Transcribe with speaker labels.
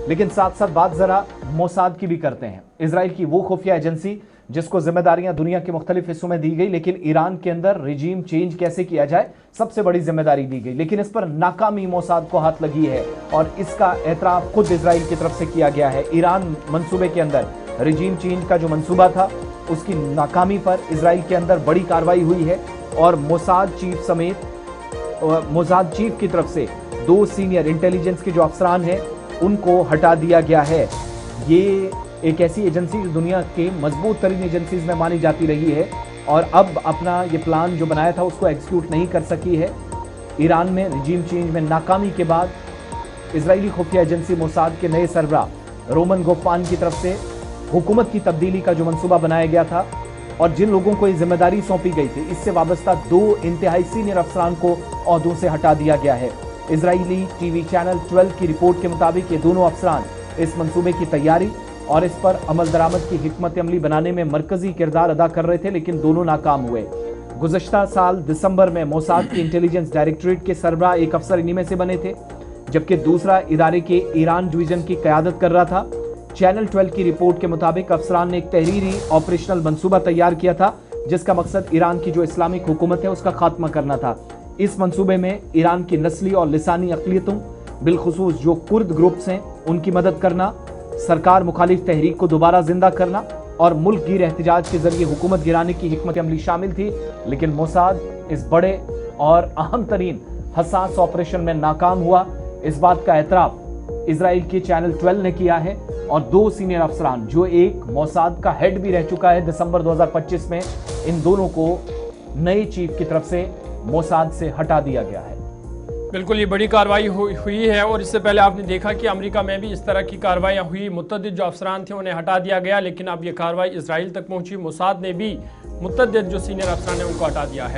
Speaker 1: लेकिन साथ साथ बात जरा मोसाद की भी करते हैं। इजराइल की वो खुफिया एजेंसी जिसको जिम्मेदारियां दुनिया के मुख्तलिफ हिस्सों में दी गई, लेकिन ईरान के अंदर रिजीम चेंज कैसे किया जाए सबसे बड़ी जिम्मेदारी दी गई, लेकिन इस पर नाकामी मोसाद को हाथ लगी है और इसका एतराफ खुद इजराइल की तरफ से किया गया है। ईरान मंसूबे के अंदर रिजीम चेंज का जो मंसूबा था उसकी नाकामी पर इजराइल के अंदर बड़ी कार्रवाई हुई है और मोसाद चीफ समेत मोसाद चीफ की तरफ से 2 सीनियर इंटेलिजेंस के जो अफसरान हैं उनको हटा दिया गया है। ये एक ऐसी एजेंसी जो दुनिया के मजबूत तरीन एजेंसीज में मानी जाती रही है और अब अपना ये प्लान जो बनाया था उसको एग्जीक्यूट नहीं कर सकी है। ईरान में रिजीम चेंज में नाकामी के बाद इजरायली खुफिया एजेंसी मोसाद के नए सरबरा रोमन गोफान की तरफ से हुकूमत की तब्दीली का जो मंसूबा बनाया गया था और जिन लोगों को ये जिम्मेदारी सौंपी गई थी, इससे वाबस्ता 2 इंतहाई सीनियर अफसरान को ओहदों से हटा दिया गया है। इजरायली टीवी चैनल 12 की रिपोर्ट के मुताबिक ये दोनों अफसरान इस मंसूबे की तैयारी और इस पर अमल दरामद की हिकमत अमली बनाने में मरकजी किरदार अदा कर रहे थे, लेकिन दोनों नाकाम हुए। गुज़श्ता साल दिसंबर में मोसाद की इंटेलिजेंस डायरेक्टरेट के सरबराह एक अफसर इन्हीं में से बने थे, जबकि दूसरा इदारे के ईरान डिवीजन की क़यादत कर रहा था। चैनल 12 की रिपोर्ट के मुताबिक अफसरान ने एक तहरीरी ऑपरेशनल मंसूबा तैयार किया था जिसका मकसद ईरान की जो इस्लामिक हुकूमत है उसका खात्मा करना था। इस मंसूबे में ईरान की नस्ली और लिसानी अक़लियतों बिलखुसूस जो कुर्द ग्रुप्स हैं उनकी मदद करना, सरकार मुखालिफ तहरीक को दोबारा जिंदा करना और मुल्क गिर एहतजाज के जरिए हुकूमत गिराने की हिकमत अमली शामिल थी। लेकिन मोसाद इस बड़े और अहम तरीन हसास ऑपरेशन में नाकाम हुआ। इस बात का एतराफ इजराइल के चैनल 12 ने किया है और 2 सीनियर अफसरान जो एक मोसाद का हेड भी रह चुका है दिसंबर 2025 में, इन दोनों को नए चीफ की तरफ से मोसाद से हटा दिया गया है।
Speaker 2: बिल्कुल, ये बड़ी कार्रवाई हुई है और इससे पहले आपने देखा कि अमेरिका में भी इस तरह की कार्रवाइयाँ हुई, मुतअद्दिद जो अफसरान थे उन्हें हटा दिया गया, लेकिन अब ये कार्रवाई इजराइल तक पहुंची। मोसाद ने भी मुतअद्दिद जो सीनियर अफसरान हैं उनको हटा दिया है।